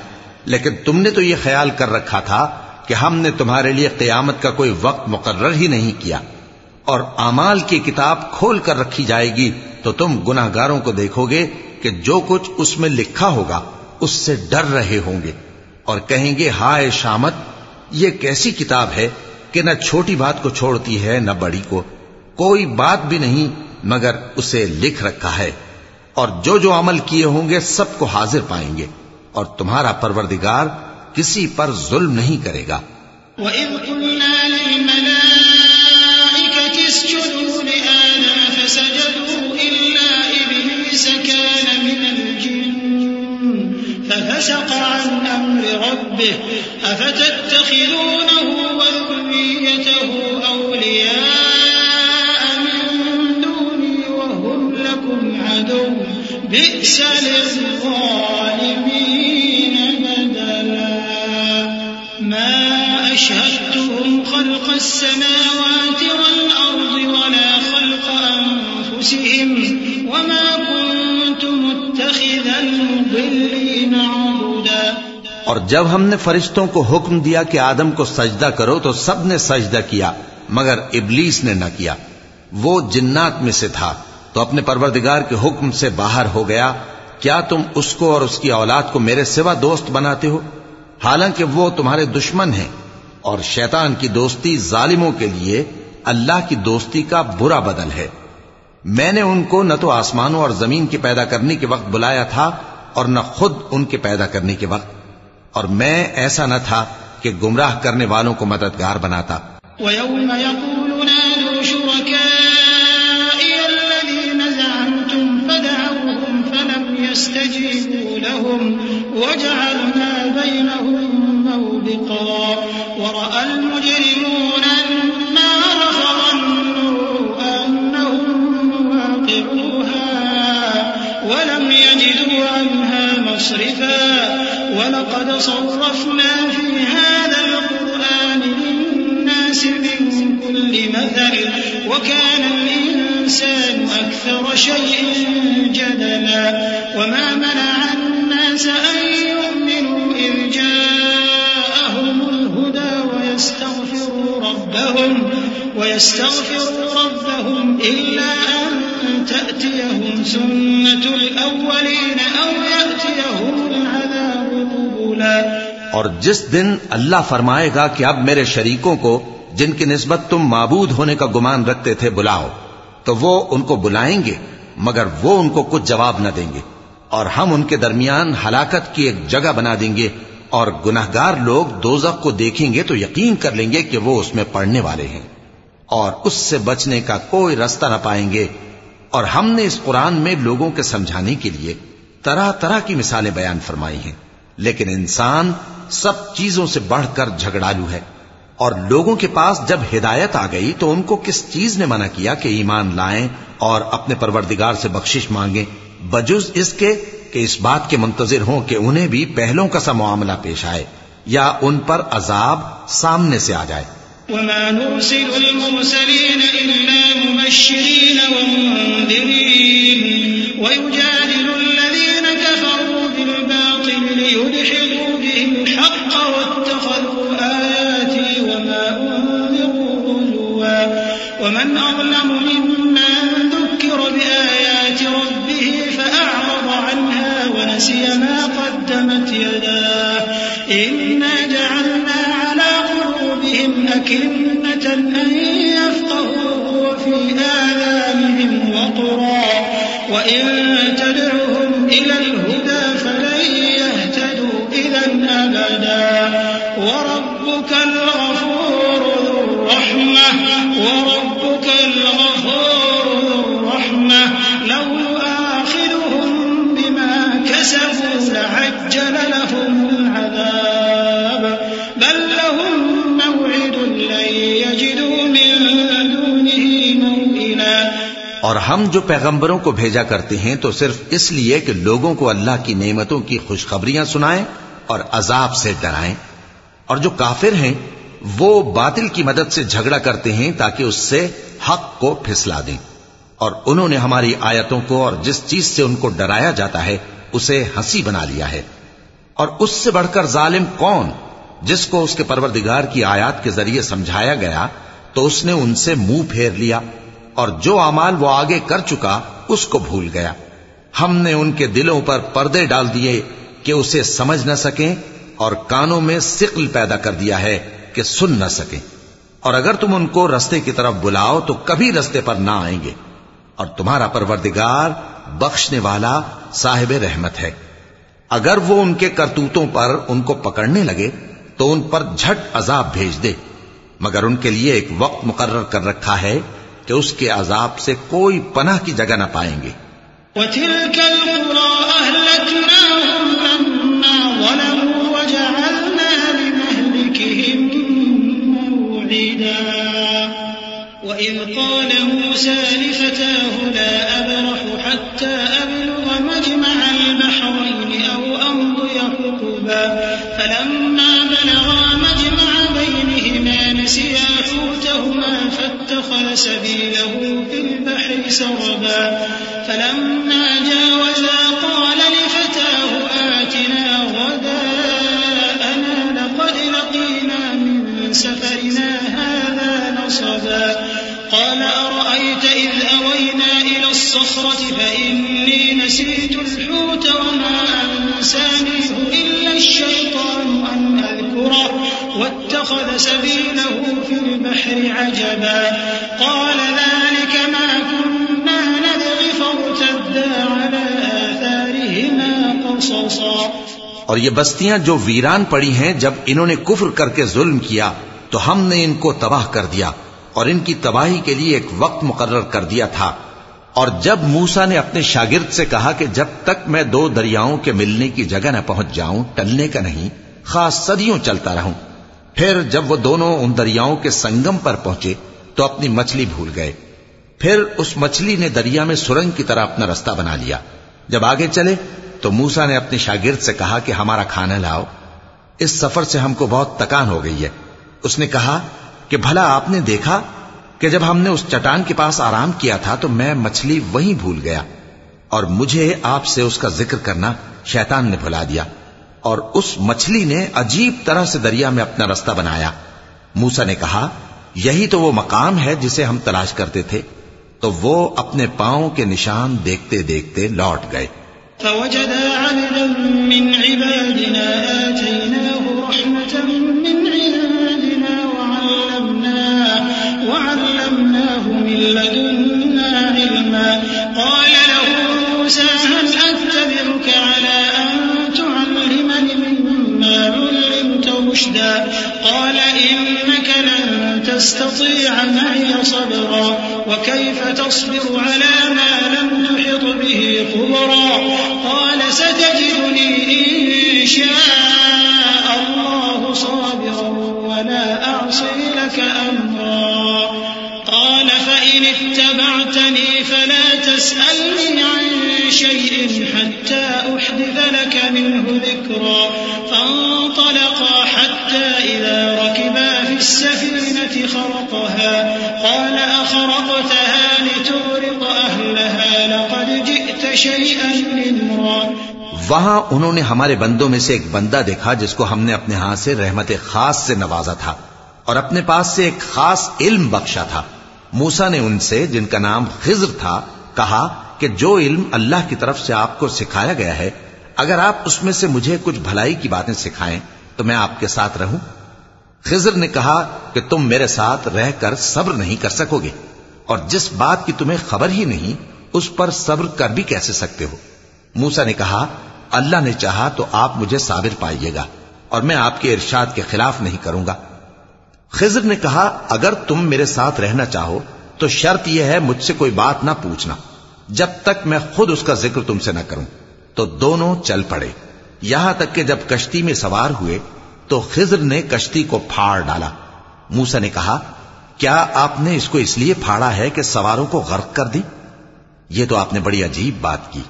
لیکن تم نے تو یہ خیال کر رکھا تھا کہ ہم نے تمہارے لیے قیامت کا کوئی وقت مقرر ہی نہیں کیا. اور اعمال کی کتاب کھول کر رکھی جائے گی تو تم گناہگاروں کو دیکھو گے کہ جو کچھ اس میں لکھا ہوگا اس سے ڈر رہے ہوں گے اور کہیں گے ہائے شامت، یہ کیسی کتاب ہے کہ نہ چھوٹی بات کو چھوڑتی ہے نہ بڑی کو، کوئی بات بھی نہیں مگر اسے لکھ رکھا ہے. اور جو جو عمل کیے ہوں گے سب کو حاضر پائیں گے اور تمہارا پروردگار کسی پر ظلم نہیں کرے گا.
وَإِذْ قُلْنَا لِلْمَلَائِكَةِ اسْجُدُوا لِآدَمَ فَسَجَدُوا إِلَّا إِبْلِيسَ كَانَ مِنَ الْجِنِّ فَفَسَقَ عَنْ أَمْرِ رَبِّهِ أَفَتَتَّخِذُونَهُ وَذُرِّيَّتَهُ أَوْلِيَاءَ مِن دُونِي وَهُمْ لَكُمْ عَدُوٌّ بِئْسَ لِلظَّالِمِينَ بَدَلًا. مَا أَشْهَدتُّهُمْ خَلْقَ السَّمَاوَاتِ وَالْأَرْضِ وَلَا خَلْقَ أَنفُسِهِمْ وَمَا كُنتُ مُتَّخِذَ الْمُضِلِّينَ عَضُدًا.
اور جب ہم نے فرشتوں کو حکم دیا کہ آدم کو سجدہ کرو تو سب نے سجدہ کیا مگر ابلیس نے نہ کیا. وہ جنات میں سے تھا تو اپنے پروردگار کے حکم سے باہر ہو گیا. کیا تم اس کو اور اس کی اولاد کو میرے سوا دوست بناتے ہو حالانکہ وہ تمہارے دشمن ہیں؟ اور شیطان کی دوستی ظالموں کے لیے اللہ کی دوستی کا برا بدل ہے. میں نے ان کو نہ تو آسمانوں اور زمین کے پیدا کرنے کے وقت بلایا تھا اور نہ خود ان کے پیدا کرنے کے وقت، اور میں ایسا نہ تھا کہ گمراہ کرنے والوں کو مددگار بناتا۔
وَيَوْمَ يَقُولُ نَادُوا شُرَكَائِيَ الَّذِينَ زَعَمْتُمْ فَدَعَوْهُمْ فَلَمْ يَسْتَجِيبُوا لَهُمْ وَجَعَلْنَا بَيْنَهُمْ مَوْبِقًا وَرَأَى الْمُجْرِمُونَ النَّارَ فَظَنُّوا أَنَّهُمْ مُوَاقِعُوهَا وَلَمْ يَجِدُوا عَنْهَا مَصْرِفًا وَلَقَدْ صَرَّفْنَا فِي هَذَا الْقُرْآنِ لِلنَّاسِ مِنْ كُلِّ مَثَلٍ وَكَانَ الْإِنسَانُ أَكْثَرَ شَيْءٍ جَدَلًا وَمَا مَنَعَ النَّاسَ أَن يُؤْمِنُوا إِذْ جَاءَهُمُ الْهُدَى وَيَسْتَغْفِرُوا رَبَّهُمْ إِلَّا أَن تَأْتِيَهُمْ سُنَّةُ الْأَوَّلِينَ أَوْ يَأْتِيَهُمُ الْعَذَابُ قُبُلًا۔
اور جس دن اللہ فرمائے گا کہ اب میرے شریکوں کو جن کی نسبت تم معبود ہونے کا گمان رکھتے تھے بلاؤ، تو وہ ان کو بلائیں گے مگر وہ ان کو کچھ جواب نہ دیں گے، اور ہم ان کے درمیان ہلاکت کی ایک جگہ بنا دیں گے، اور گناہگار لوگ دوزخ کو دیکھیں گے تو یقین کر لیں گے کہ وہ اس میں پڑنے والے ہیں، اور اس سے بچنے کا کوئی راستہ نہ پائیں گے۔ اور ہم نے اس قرآن میں لوگوں کے سمجھانے کے لیے طرح طرح کی مثالیں بیان فرمائی ہیں، لیکن انسان سب چیزوں سے بڑھ کر جھگڑالو ہے، اور لوگوں کے پاس جب ہدایت آ گئی تو ان کو کس چیز نے منع کیا کہ ایمان لائیں اور اپنے پروردگار سے بخشش مانگیں، بجز اس کے کہ اس بات کے منتظر ہوں کہ انہیں بھی پہلوں کا سا معاملہ پیش آئے یا ان پر عذاب سامنے سے آ جائے۔
وَمَا نُرْسِلُ الْمُرْسَلِينَ إِلَّا مُبَشِّرِينَ وَمُنذِرِينَ وَيُجَادِلُ الَّذِينَ كَفَرُوا بِالْبَاطِلِ لِيُدْحِضُوا بِهِ الْحَقَّ وَاتَّخَذُوا آيَاتِي وَمَا أُنذِرُوا هُزُوًا وَمَنْ أَظْلَمُ مِمَّنْ ذُكِّرَ بِآيَاتِ رَبِّهِ فَأَعْرَضَ عَنْهَا وَنَسِيَ مَا قَدَّمَتْ يَدَاهُ إِنَّا جَعَلْنَا عَلَى قُلُوبِهِمْ أَكِنَّةً أَن يَفْقَهُوهُ وَفِي آذَانِهِمْ وَقْرًا وَإِن تَدْعُهُمْ إِلَى الْهُدَى فَلَن يَهْتَدُوا إِذًا أَبَدًا وَرَبُّكَ الْغَفُورُ ذُو الرَّحْمَةِ لَوْ يُؤَاخِذُهُم بِمَا كَسَبُوا لَعَجَّلَ لَهُمُ الْعَذَابَ بَل لَّهُم مَّوْعِدٌ لَّن يَجِدُوا مِن دُونِهِ مَوْئِلًا۔
اور ہم جو پیغمبروں کو بھیجا کرتے ہیں تو صرف اس لیے کہ لوگوں کو اللہ کی نعمتوں کی خوشخبریاں سنائیں اور عذاب سے ڈرائیں، اور جو کافر ہیں وہ باطل کی مدد سے جھگڑا کرتے ہیں تاکہ اس سے حق کو پھسلا دیں، اور انہوں نے ہماری آیتوں کو اور جس چیز سے ان کو ڈرایا جاتا ہے اسے ہنسی بنا لیا ہے۔ اور اس سے بڑھ کر ظالم کون، جس کو اس کے پروردگار کی آیات کے ذریعے سمجھایا گیا تو اس نے ان سے منہ پھیر لیا، اور جو اعمال وہ آگے کر چکا اس کو بھول گیا۔ ہم نے ان کے دلوں پر پردے ڈال دیے کہ اسے سمجھ نہ سکیں، اور کانوں میں ثقل پیدا کر دیا ہے کہ سن نہ سکیں، اور اگر تم ان کو رستے کی طرف بلاؤ تو کبھی رستے پر نہ آئیں گے، اور تمہارا پروردگار بخشنے والا صاحب رحمت ہے۔ اگر وہ ان کے کرتوتوں پر ان کو پکڑنے لگے تو ان پر جھٹ عذاب بھیج دے، مگر ان کے لیے ایک وقت مقرر کر رکھا ہے کہ اس کے عذاب سے کوئی پناہ کی جگہ نہ پائیں گے۔
وَتِلْكَ الْقُرَىٰ أَهْلَكْنَاهُمْ لَمَّا ظَلَمُوا وَجَعَلْنَا لِمَهْلِكِهِم مَّوْعِدًا وَإِذْ قَالَ مُوسَىٰ لِفَتَاهُ لَا أَبْرَحُ حَتَّىٰ أَبْلُغَ مَجْمَعَ الْبَحْرَيْنِ أَوْ أَمْضِيَ حُقُبًا فَلَمَّا بَلَغَا مَجْمَعَ بَيْنِهِمَا نَسِيَا حُوتَهُمَا فَاتَّخَذَ سَبِيلَهُ فِي الْبَحْرِ سَرَبًا فَلَمَّا جَاوَزَا قَالَ لِفَتَاهُ آتِنَا غَدَاءَنَا لَقَدْ لَقِينَا مِن سَفَرِنَا هَٰذَا نَصَبًا قَالَ أَرَأَيْتَ إِذْ أَوَيْنَا إِلَى الصَّخْرَةِ فَإِنِّي نَسِيتُ الْحُوتَ وَمَا أَنسَانِيهُ إِلَّا الشَّيْطَانُ أَنْ أَذْكُرَهُ وَاتَّخَذَ سَبِيلَهُ فِي الْبَحْرِ عَجَبًا قَالَ ذَلِكَ مَا كُنَّا خالصا.
اور یہ بستیاں جو ویران پڑی ہیں، جب انہوں نے کفر کر کے ظلم کیا تو ہم نے ان کو تباہ کر دیا اور ان کی تباہی کے لیے ایک وقت مقرر کر دیا تھا. اور جب موسیٰ نے اپنے شاگرد سے کہا کہ جب تک میں دو دریاؤں کے ملنے کی جگہ نہ پہنچ جاؤں ٹلنے کا نہیں، خاص صدیوں چلتا رہوں. پھر جب وہ دونوں ان دریاؤں کے سنگم پر پہنچے تو اپنی مچھلی بھول گئے. پھر اس مچھلی نے دریا میں سرنگ کی طرح اپنا رستہ بنا لیا. جب آگے چلے تو موسیٰ نے اپنے شاگرد سے کہا کہ ہمارا کھانا لاؤ، اس سفر سے ہم کو بہت تکان ہو گئی ہے. اس نے کہا کہ بھلا آپ نے دیکھا کہ جب ہم نے اس چٹان کے پاس آرام کیا تھا تو میں مچھلی وہیں بھول گیا، اور مجھے آپ سے اس کا ذکر کرنا شیطان نے بھلا دیا، اور اس مچھلی نے عجیب طرح سے دریا میں اپنا رستہ بنایا. موسیٰ نے کہا یہی تو وہ مقام ہے جسے ہم تلاش کرتے تھے. تو وہ اپنے پاؤں کے نشان دیکھتے دیکھتے لوٹ گئے.
فوجدا عبدا من عبادنا آتيناه رحمة من عندنا وعلمناه من لدنا علما. قال له موسى هل أتبعك على أن تعلمني مما علمت رشدا. قال إنك لن تستطيع معي صبرا وكيف تصبر على ما لم تحط به خبرا. قال ستجدني إن شاء الله صابرا ولا أعصي لك أمرا. قال فإن اتبعتني فلا تسألني عن شيء حتى أحدث لك منه ذكرا. فانطلقا حتى إذا ركبا في السفينة خرقها قال أخرقتها لتغرق أهلها لقد جئت شيئا إمرا.
وہاں انہوں نے ہمارے بندوں میں سے ایک بندہ دیکھا جس کو ہم نے اپنے ہاں سے رحمت خاص سے نوازا تھا اور اپنے پاس سے ایک خاص علم بخشا تھا. موسیٰ نے ان سے جن کا نام خضر تھا کہا کہ جو علم اللہ کی طرف سے آپ کو سکھایا گیا ہے اگر آپ اس میں سے مجھے کچھ بھلائی کی باتیں سکھائیں تو میں آپ کے ساتھ رہوں. خضر نے کہا کہ تم میرے ساتھ رہ کر صبر نہیں کر سکو گے، اور جس بات کی تمہیں خبر ہی نہیں اس پر صبر کر بھی کیسے سکتے ہو. موسیٰ نے کہا اللہ نے چاہا تو آپ مجھے صابر پائیے گا اور میں آپ کے ارشاد کے خلاف نہیں کروں گا. خضر نے کہا اگر تم میرے ساتھ رہنا چاہو تو شرط یہ ہے مجھ سے کوئی بات نہ پوچھنا جب تک میں خود اس کا ذکر تم سے نہ کروں. تو دونوں چل پڑے، یہاں تک کہ جب کشتی میں سوار ہوئے تو خضر نے کشتی کو پھاڑ ڈالا. موسیٰ نے کہا کیا آپ نے اس کو اس لیے پھاڑا ہے کہ سواروں کو غرق کر دی؟ یہ تو آپ نے بڑی عجیب بات کی.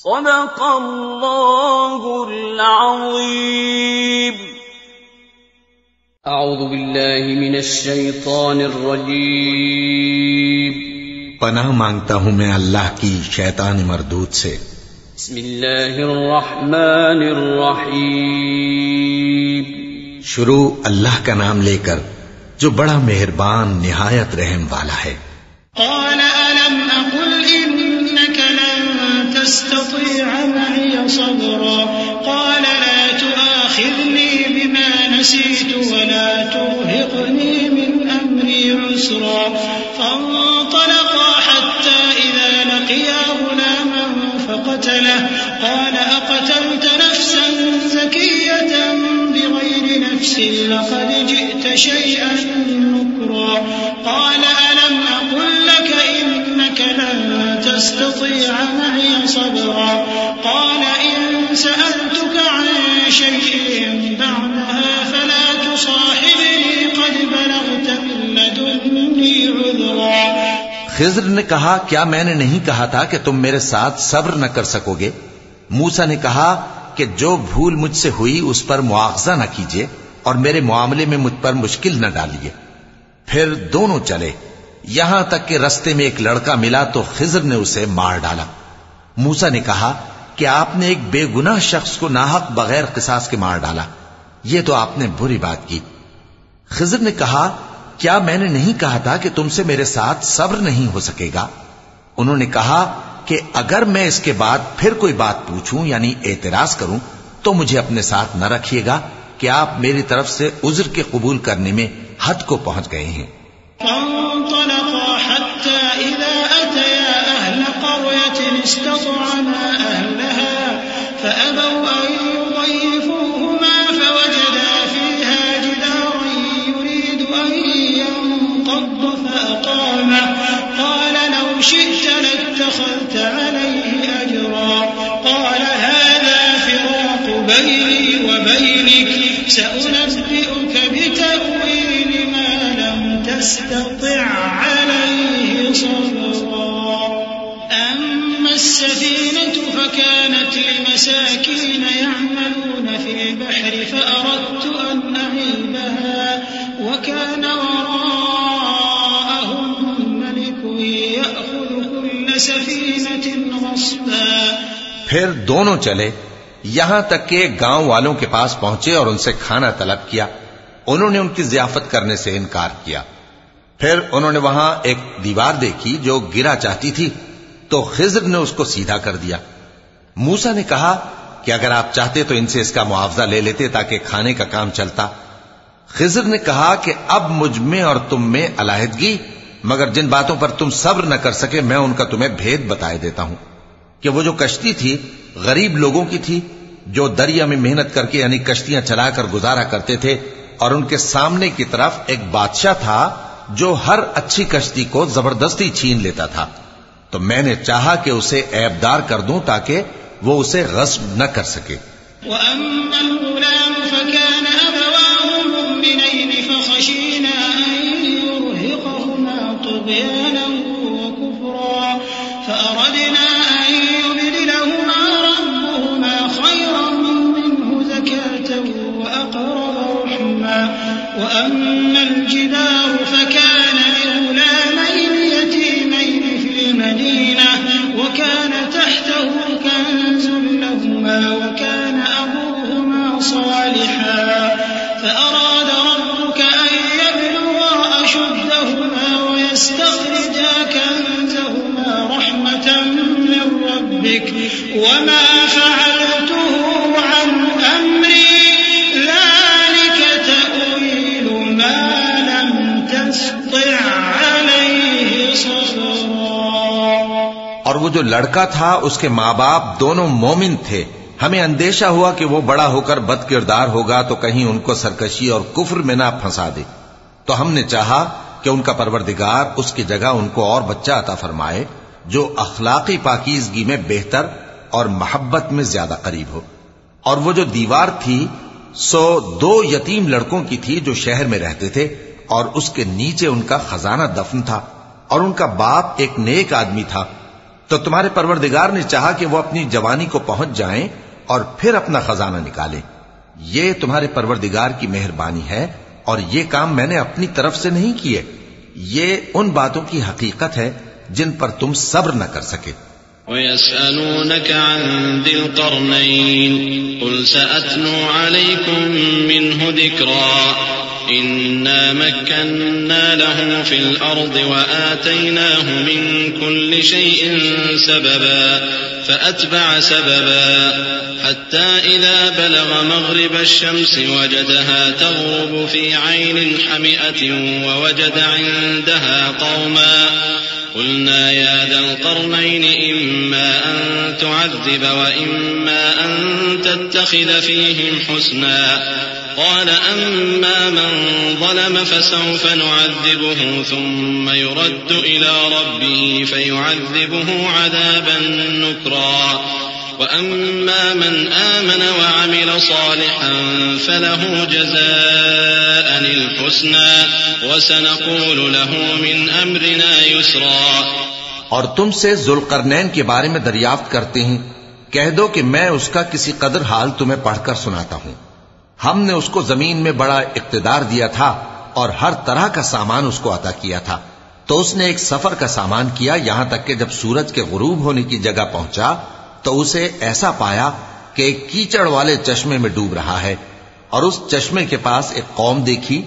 صدق اللہ العظیم. اعوذ باللہ من الشیطان الرجیم.
پناہ مانگتا ہوں میں اللہ کی شیطان مردود سے.
بسم اللہ الرحمن الرحیم.
شروع اللہ کا نام لے کر جو بڑا مہربان نہایت رحم والا ہے.
قال ألم أقل إنك لن تستطيع معي صبرا. قال لا تؤاخذني بما نسيت ولا ترهقني من أمري عسرا. فانطلقا حتى إذا لقيا غلاما فقتله. قال أقتلت نفسا زكية بغير نفس لقد جئت شيئا نكرا. قال ألم أقل لك إنك لن تستطيع معي صبرا. قال إن سألتك عن شيء بعدها فلا تصاحبني قد بلغت من لدني عذرا.
خضر نے کہا کیا میں نے نہیں کہا تھا کہ تم میرے ساتھ صبر نہ کر سکو گے؟ موسیٰ نے کہا کہ جو بھول مجھ سے ہوئی اس پر مواخذہ نہ کیجیے اور میرے معاملے میں مجھ پر مشکل نہ ڈالیے. پھر دونوں چلے یہاں تک کہ رستے میں ایک لڑکا ملا تو خضر نے اسے مار ڈالا. موسیٰ نے کہا کہ آپ نے ایک بے گناہ شخص کو ناحق بغیر قصاص کے مار ڈالا، یہ تو آپ نے بری بات کی. خضر نے کہا کیا میں نے نہیں کہا تھا کہ تم سے میرے ساتھ صبر نہیں ہو سکے گا؟ انہوں نے کہا کہ اگر میں اس کے بعد پھر کوئی بات پوچھوں یعنی اعتراض کروں تو مجھے اپنے ساتھ نہ رکھیے گا کہ آپ میری طرف سے عذر کے قبول کرنے میں حد کو پہنچ گئے ہیں.
فانطلقا حتى إذا أتيا أهل قرية استطعما أهلها فأبوا بيني وبينك سأنبئك بتأويل ما لم تستطع عليه صبرا أما السفينة فكانت لمساكين يعملون في البحر فأردت أن أعيبها وكان وراءهم ملك يأخذ كل سفينة غصبا.
پھر دونوں چلے یہاں تک کہ گاؤں والوں کے پاس پہنچے اور ان سے کھانا طلب کیا. انہوں نے ان کی ضیافت کرنے سے انکار کیا. پھر انہوں نے وہاں ایک دیوار دیکھی جو گرا چاہتی تھی تو خضر نے اس کو سیدھا کر دیا. موسیٰ نے کہا کہ اگر آپ چاہتے تو ان سے اس کا معاوضہ لے لیتے تاکہ کھانے کا کام چلتا. خضر نے کہا کہ اب مجھ میں اور تم میں علیحدگی، مگر جن باتوں پر تم صبر نہ کر سکے میں ان کا تمہیں بھید بتائے دیتا ہوں کہ وہ جو کشتی تھی غریب لوگوں کی تھی جو دریا میں محنت کر کے یعنی کشتیاں چلا کر گزارا کرتے تھے، اور ان کے سامنے کی طرف ایک بادشاہ تھا جو ہر اچھی کشتی کو زبردستی چھین لیتا تھا. تو میں نے چاہا کہ اسے عیبدار کر دوں تاکہ وہ اسے غصب نہ کر سکے.
وأما الغلام فكان أبواه مؤمنين فخشينا أن يرهقهما طغيانا وكفرا فأردنا أن يبدلهما ربهما خيرا منه زكاة وأقرب رحما. وأما الجدار فكان لغلامين يتيمين في المدينة وكان تحته كنز لهما وكان أبوهما صالحا فأراد ربك أن يبلغا أشدهما ويستخرجا كنزهما رحمة من ربك وما فعلته عن أمري ذلك تأويل ما لم تستطع عليه صبرا.
اور وہ جو لڑکا تھا اس کے ماں باپ دونوں مومن تھے. ہمیں اندیشہ ہوا کہ وہ بڑا ہو کر بد کردار ہوگا تو کہیں ان کو سرکشی اور کفر میں نہ پھنسا دے. تو ہم نے چاہا کہ ان کا پروردگار اس کی جگہ ان کو اور بچہ عطا فرمائے جو اخلاقی پاکیزگی میں بہتر اور محبت میں زیادہ قریب ہو. اور وہ جو دیوار تھی سو 2 یتیم لڑکوں کی تھی جو شہر میں رہتے تھے اور اس کے نیچے ان کا خزانہ دفن تھا اور ان کا باپ ایک نیک آدمی تھا. تو تمہارے پروردگار نے چاہا کہ وہ اپنی جوانی کو پہنچ جائیں اور پھر اپنا خزانہ نکالیں. یہ تمہارے پروردگار کی مہربانی ہے اور یہ کام میں نے اپنی طرف سے نہیں کیے. یہ ان باتوں کی حقیقت ہے جن پر تم صبر نہ کر سکے.
وَيَسْأَلُونَكَ عَنْ ذِي الْقَرْنَيْنِ قُلْ سَأَتْلُو عَلَيْكُمْ مِنْهُ ذِكْرًا إِنَّا مَكَّنَّا لَهُ فِي الْأَرْضِ وَآتَيْنَاهُ مِنْ كُلِّ شَيْءٍ سَبَبًا فَأَتْبَعَ سَبَبًا حَتَّى إِذَا بَلَغَ مَغْرِبَ الشَّمْسِ وَجَدَهَا تَغْرُبُ فِي عَيْنٍ حَمِئَةٍ وَوَجَدَ عِنْدَهَا قَوْمًا قلنا يا ذا القرنين إما أن تعذب وإما أن تتخذ فيهم حسنا قال أما من ظلم فسوف نعذبه ثم يرد إلى ربه فيعذبه عذابا نكرا وأما من آمن وعمل صالحا فله جزاء الحسنى وسنقول له من أمرنا يسرا.
اور تم سے ذوالقرنین کے بارے میں دریافت کرتے ہیں. کہہ دو کہ میں اس کا کسی قدر حال تمہیں پڑھ کر سناتا ہوں. ہم نے اس کو زمین میں بڑا اقتدار دیا تھا اور ہر طرح کا سامان اس کو عطا کیا تھا. تو اس نے ایک سفر کا سامان کیا یہاں تک کہ جب سورج کے غروب ہونے کی جگہ پہنچا تو اسے ایسا پایا کہ ایک کیچڑ والے چشمے میں ڈوب رہا ہے اور اس چشمے کے پاس ایک قوم دیکھی.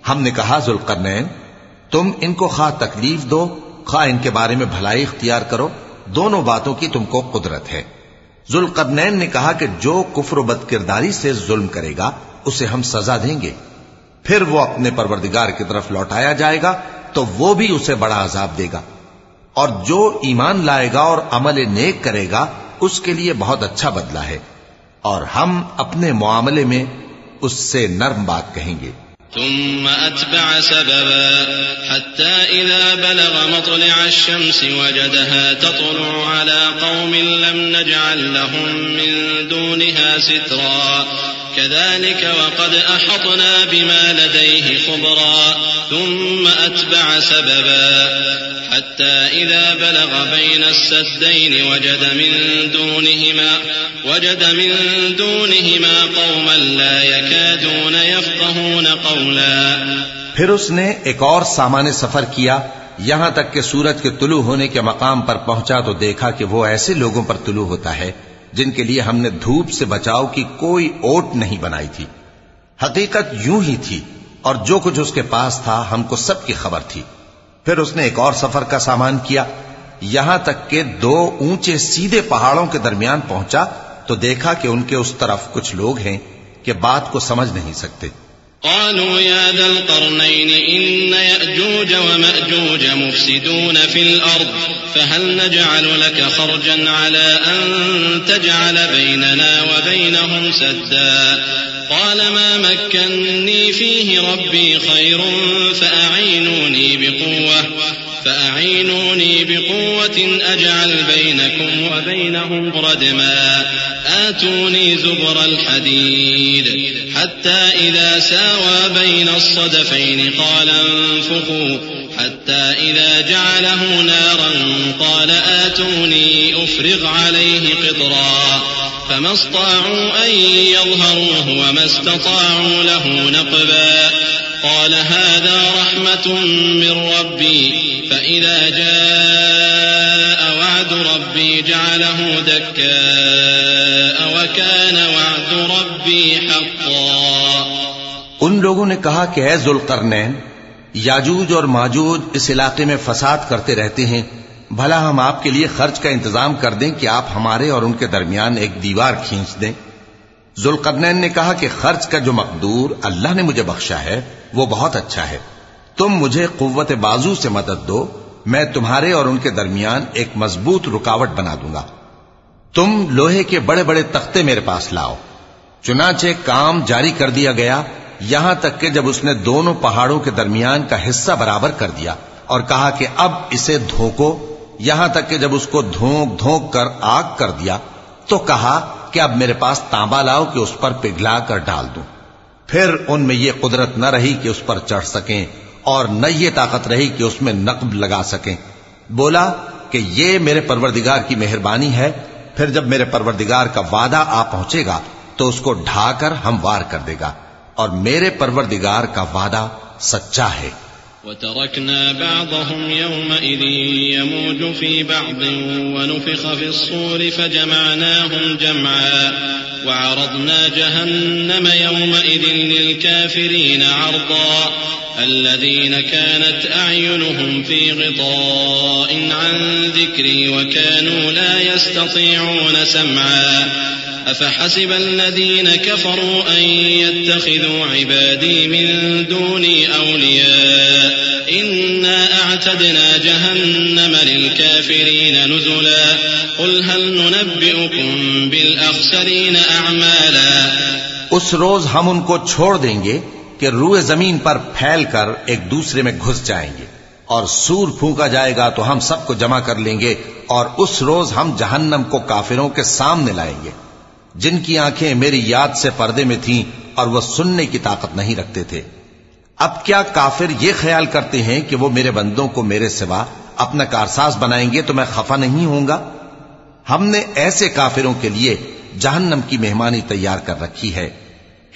ہم نے کہا ذوالقرنین تم ان کو خواہ تکلیف دو خواہ ان کے بارے میں بھلائی اختیار کرو، دونوں باتوں کی تم کو قدرت ہے. ذوالقرنین نے کہا کہ جو کفر و بد کرداری سے ظلم کرے گا اسے ہم سزا دیں گے، پھر وہ اپنے پروردگار کی طرف لوٹایا جائے گا تو وہ بھی اسے بڑا عذاب دے گا، اور جو ایمان لائے گا اور عمل نیک کرے گا اس کے لیے بہت اچھا بدلہ ہے، اور ہم اپنے معاملے میں اس سے نرم بات کہیں گے.
ثم أتبع سببا حتى إذا بلغ مطلع الشمس وجدها تطلع على قوم لم نجعل لهم من دونها سترا كذلك وقد أحطنا بما لديه خبرا ثم أتبع سببا حتى إذا بلغ بين السدين وجد من دونهما قوما لا يكادون يفقهون قولا.
پھر اس نے ایک اور سامان سفر کیا یہاں تک کہ سورج کے طلوع ہونے کے مقام پر پہنچا تو دیکھا کہ وہ ایسے لوگوں پر طلوع ہوتا ہے جن کے لیے ہم نے دھوپ سے بچاؤ کی کوئی اوٹ نہیں بنائی تھی. حقیقت یوں ہی تھی اور جو کچھ اس کے پاس تھا ہم کو سب کی خبر تھی. پھر اس نے ایک اور سفر کا سامان کیا یہاں تک کہ 2 اونچے سیدھے پہاڑوں کے درمیان پہنچا تو دیکھا کہ ان کے اس طرف کچھ لوگ ہیں کہ بات کو سمجھ نہیں سکتے.
قالوا يا ذا القرنين إن يأجوج ومأجوج مفسدون في الأرض فهل نجعل لك خرجا على أن تجعل بيننا وبينهم سدا قال ما مكنني فيه ربي خير فأعينوني بقوة أجعل بينكم وبينهم ردما آتوني زبر الحديد حتى إذا ساوى بين الصدفين قال انفخوا حتى إذا جعله نارا قال آتوني أفرغ عليه قطرا فما استطاعوا أن يظهروه وما استطاعوا له نقبا قال هذا رحمة من ربي فإذا جاء وعد ربي جعله دكاء وكان وعد ربي حقا.
ان لوگوں نے کہا کہ اے ذوالقرنین یاجوج اور ماجوج اس علاقے میں فساد کرتے رہتے ہیں بھلا ہم آپ کے لیے خرچ کا انتظام کر دیں کہ آپ ہمارے اور ان کے درمیان ایک دیوار کھینچ دیں. ذوالقرنین نے کہا کہ خرچ کا جو مقدور اللہ نے مجھے بخشا ہے وہ بہت اچھا ہے. تم مجھے قوت بازو سے مدد دو میں تمہارے اور ان کے درمیان ایک مضبوط رکاوٹ بنا دوں گا. تم لوہے کے بڑے بڑے تختے میرے پاس لاؤ. چنانچہ کام جاری کر دیا گیا یہاں تک کہ جب اس نے دونوں پہاڑوں کے درمیان کا حصہ برابر کر دیا اور کہا کہ اب اسے دھوکو یہاں تک کہ جب اس کو دھونک دھونک کر آگ کر دیا تو کہا کہ اب میرے پاس تانبا لاؤ کہ اس پر پگھلا کر ڈال دوں. پھر ان میں یہ قدرت نہ رہی کہ اس پر چڑھ سکیں اور نہ یہ طاقت رہی کہ اس میں نقب لگا سکیں. بولا کہ یہ میرے پروردگار کی مہربانی ہے. پھر جب میرے پروردگار کا وعدہ آ پہنچے گا تو اس کو ڈھا کر ہموار کر دے گا اور میرے پروردگار کا وعدہ سچا ہے.
وتركنا بعضهم يومئذ يموج في بعض ونفخ في الصور فجمعناهم جمعا وعرضنا جهنم يومئذ للكافرين عرضا الذين كانت أعينهم في غطاء عن ذكري وكانوا لا يستطيعون سمعا أفحسب الذين كفروا أن يتخذوا عبادي من دوني أولياء إنا أعتدنا جهنم للكافرين نزلا قل هل ننبئكم بالأخسرين أعمالا.
اس روز ہم ان کو چھوڑ دیں گے کہ روئے زمین پر پھیل کر ایک دوسرے میں گھس جائیں گے اور سور پھونکا جائے گا تو ہم سب کو جمع کر لیں گے اور اس روز ہم جہنم کو کافروں کے سامنے لائیں گے جن کی آنکھیں میری یاد سے پردے میں تھیں اور وہ سننے کی طاقت نہیں رکھتے تھے. اب کیا کافر یہ خیال کرتے ہیں کہ وہ میرے بندوں کو میرے سوا اپنا کارساز بنائیں گے تو میں خفا نہیں ہوں گا؟ ہم نے ایسے کافروں کے لیے جہنم کی مہمانی تیار کر رکھی ہے.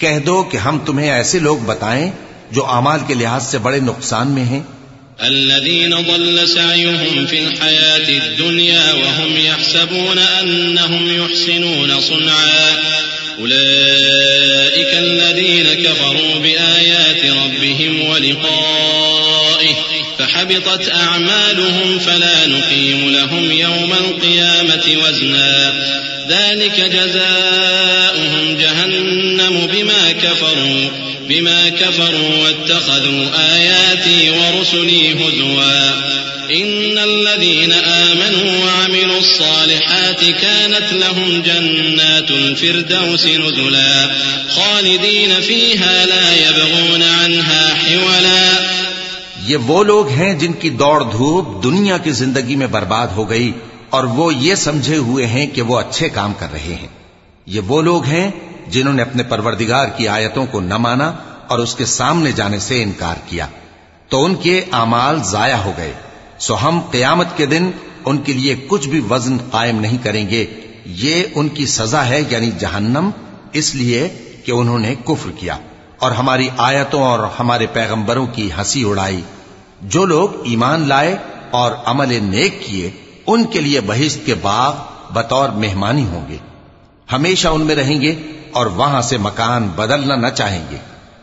کہہ دو کہ ہم تمہیں ایسے لوگ بتائیں جو اعمال کے لحاظ سے بڑے نقصان میں ہیں.
الذين ضل سعيهم في الحياة الدنيا وهم يحسبون أنهم يحسنون صنعا أولئك الذين كفروا بآيات ربهم ولقائه فحبطت أعمالهم فلا نقيم لهم يوم القيامة وزنا ذلك جزاؤهم جهنم بما كفروا بما كفروا واتخذوا آياتي ورسلي هزوا إن الذين آمنوا وعملوا الصالحات كانت لهم جنات الفردوس نزلا خالدين فيها لا يبغون عنها حولا.
یہ وہ لوگ ہیں جن کی دوڑ دھوپ دنیا کی زندگی میں برباد ہو گئی اور وہ یہ سمجھے ہوئے ہیں کہ وہ اچھے کام کر رہے ہیں. یہ وہ لوگ ہیں جنہوں نے اپنے پروردگار کی آیتوں کو نہ مانا اور اس کے سامنے جانے سے انکار کیا تو ان کے اعمال ضائع ہو گئے. سو ہم قیامت کے دن ان کے لیے کچھ بھی وزن قائم نہیں کریں گے. یہ ان کی سزا ہے یعنی جہنم، اس لیے کہ انہوں نے کفر کیا اور ہماری آیتوں اور ہمارے پیغمبروں کی ہنسی اڑائی. جو لوگ ایمان لائے اور عمل نیک کیے ان کے لیے بہشت کے باغ بطور مہمانی ہوں گے، ہمیشہ ان میں رہیں گے اور وہاں سے مکان بدلنا نہ چاہیں گے.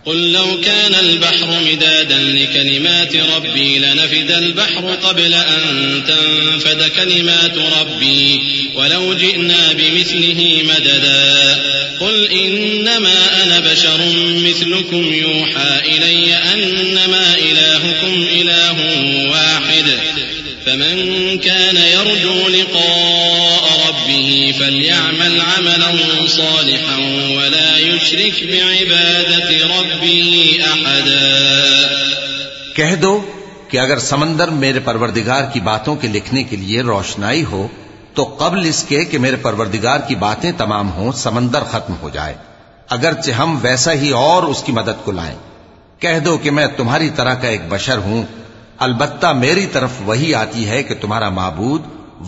قل لو كان البحر مدادا لكلمات ربي لنفد البحر قبل أن تنفد كلمات ربي ولو جئنا بمثله مددا قل إنما أنا بشر مثلكم يوحى إلي أنما إلهكم إله واحد فمن كان يرجو لقاء ربه فليعمل عملا صالحا ولا يشرك بعبادة ربه أحدا.
کہہ دو کہ اگر سمندر میرے پروردگار کی باتوں کے لکھنے کے لیے روشنائی ہو تو قبل اس کے کہ میرے پروردگار کی باتیں تمام ہوں سمندر ختم ہو جائے، اگرچہ ہم ویسا ہی اور اس کی مدد کو لائیں. کہہ دو کہ میں تمہاری طرح کا ایک بشر ہوں، البتہ میری طرف وہی آتی ہے کہ تمہارا معبود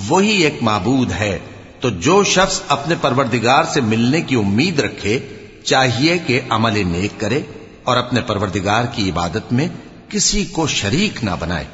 وہی ایک معبود ہے. تو جو شخص اپنے پروردگار سے ملنے کی امید رکھے چاہیے کہ عمل نیک کرے اور اپنے پروردگار کی عبادت میں کسی کو شریک نہ بنائے.